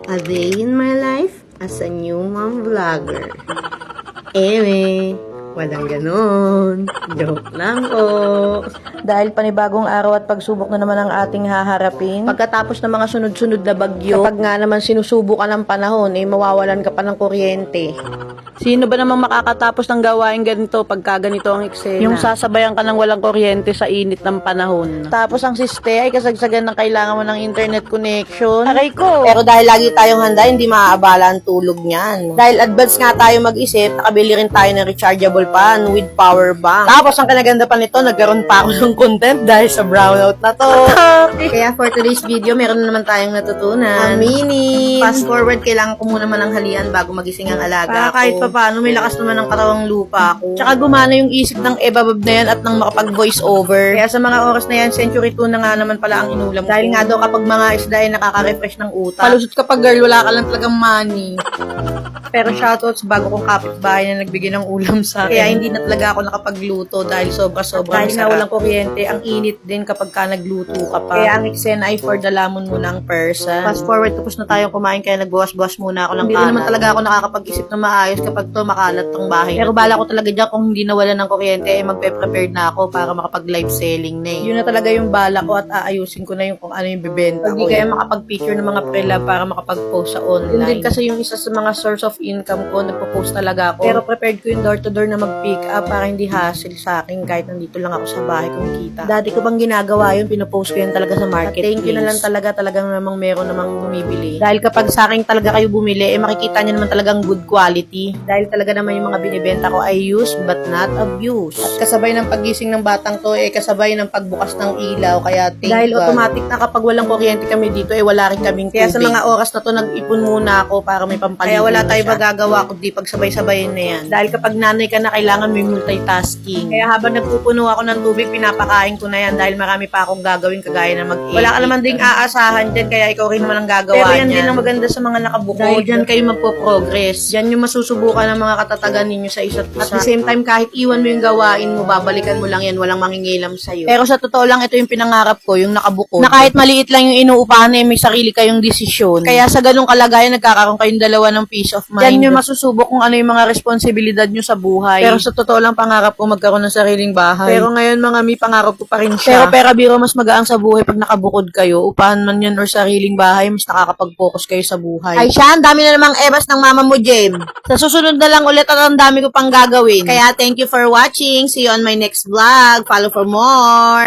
A day in my life as a new mom vlogger. Walang ganon. Joke lang po. Dahil panibagong araw at pagsubok na naman ang ating haharapin. Pagkatapos ng mga sunod-sunod na bagyo, kapag nga naman sinusubo ka ng panahon, mawawalan ka pa ng kuryente. Sino ba namang makakatapos ng gawain ganito pagka ganito ang eksena? Yung sasabayan ka ng walang kuryente sa init ng panahon. Tapos ang siste ay kasagsagan ng kailangan mo ng internet connection. Aray ko! Pero dahil lagi tayong handa, hindi maaabala ang tulog niyan. Dahil advance nga tayo mag-isip, nakabili rin tayo ng rechargeable fan with power bank. Tapos ang kanaganda pa nito, nagkaroon pa ako ng content dahil sa brownout na to. Kaya for today's video, meron na naman tayong natutunan. Aminin! Fast forward, kailangan ko muna mananghalian bago magising ang alaga ko. Kahit pa paano, may lakas naman ng katawang lupa ko. Tsaka gumana yung isip ng ebabab na yan at nang makapag-voice over. Kaya sa mga oras na yan, Century 2 na nga naman pala ang inulam ko. Dahil nga daw kapag mga isda ay nakaka-refresh ng utak. Palusot kapag girl, wala ka lang talagang money. Pero shoutouts bago kong kapitbahay na nagbigay ng ulam sa akin. Kaya hindi na talaga ako nakapagluto dahil sobra-sobra. Dahil nga walang kuryente, ang init din kapag ka nagluto ka pa. Kaya ang eksena ay for the lamon muna ang person. Fast forward, tapos na tayong kumain kaya nagbawas-bawas muna ako ng Hindi kanan. naman talaga ako nakakapag-isip na maayos kapag to makalat tong bahay. Pero bala ko talaga dyan kung hindi nawala ng kuryente, magpe-prepared na ako para makapag-live selling na Yun na talaga yung bala ko at aayusin ko na yung kung ano yung bibenta ko. Hindi kaya makapag-picture ng mga pre-love para makapag-post sa online. Hindi kasi yung isa sa mga source of income ko, nagpo-post talaga ako. Pero prepared ko yung door-to-door na mag-pick up para hindi hassle sa akin kahit nandito lang ako sa bahay kumikita. Dati ko bang ginagawa yun, pinopost ko yun talaga sa marketplace. Thank you na lang talagang namang meron namang bumibili. Dahil kapag sa akin talaga kayo bumili, makikita niyo naman talagang good quality. Dahil talaga naman yung mga binibenta ko ay use but not abuse. At kasabay ng pagising ng batang to, kasabay ng pagbukas ng ilaw. Kaya dahil God, automatic na kapag walang kuryente kami dito, wala rin kaming tubig. Kaya sa mga oras na to, nag-ipon muna ako para may pampaligo. Kaya wala tayo magagawa kundi pagsabay-sabayin na yan. Dahil kapag nanay ka na, kailangan may multitasking. Kaya habang nagpupuno ako ng tubig, pinapakain ko na yan dahil marami pa akong gagawin kagaya na mag-edit. Wala ka naman ding aasahan dyan, kaya ikaw rin naman ang gagawa niyan. Pero yan din ang maganda sa mga nakabukod. Dahil dyan kayo magpo-progress. Dyan yung masusubukan ng mga katatagan ninyo sa isa't isa. At the same time, kahit iwan mo yung gawain mo, babalikan mo lang yan, walang mangingilam sa'yo. Pero sa totoo lang, ito yung pinangarap ko, yung nakabukod. Na kahit maliit lang yung inuupahan may sarili kayong desisyon. Kaya sa ganung kalagayan, nagkakaroon kayong dalawa ng peace of mind. Yan yung masusubok kung ano yung mga responsibilidad nyo sa buhay. Pero sa totoo lang, pangarap ko magkaroon ng sariling bahay. Pero ngayon, mga pangarap ko pa rin siya. Pero pera biro, mas magaan sa buhay pag nakabukod kayo. Upahan man yan or sariling bahay, mas nakakapag-focus kayo sa buhay. Ay siya, ang dami na namang ebas ng mama mo, Jem. Sa susunod na lang ulit at ang dami ko pang gagawin. Kaya thank you for watching. See you on my next vlog. Follow for more.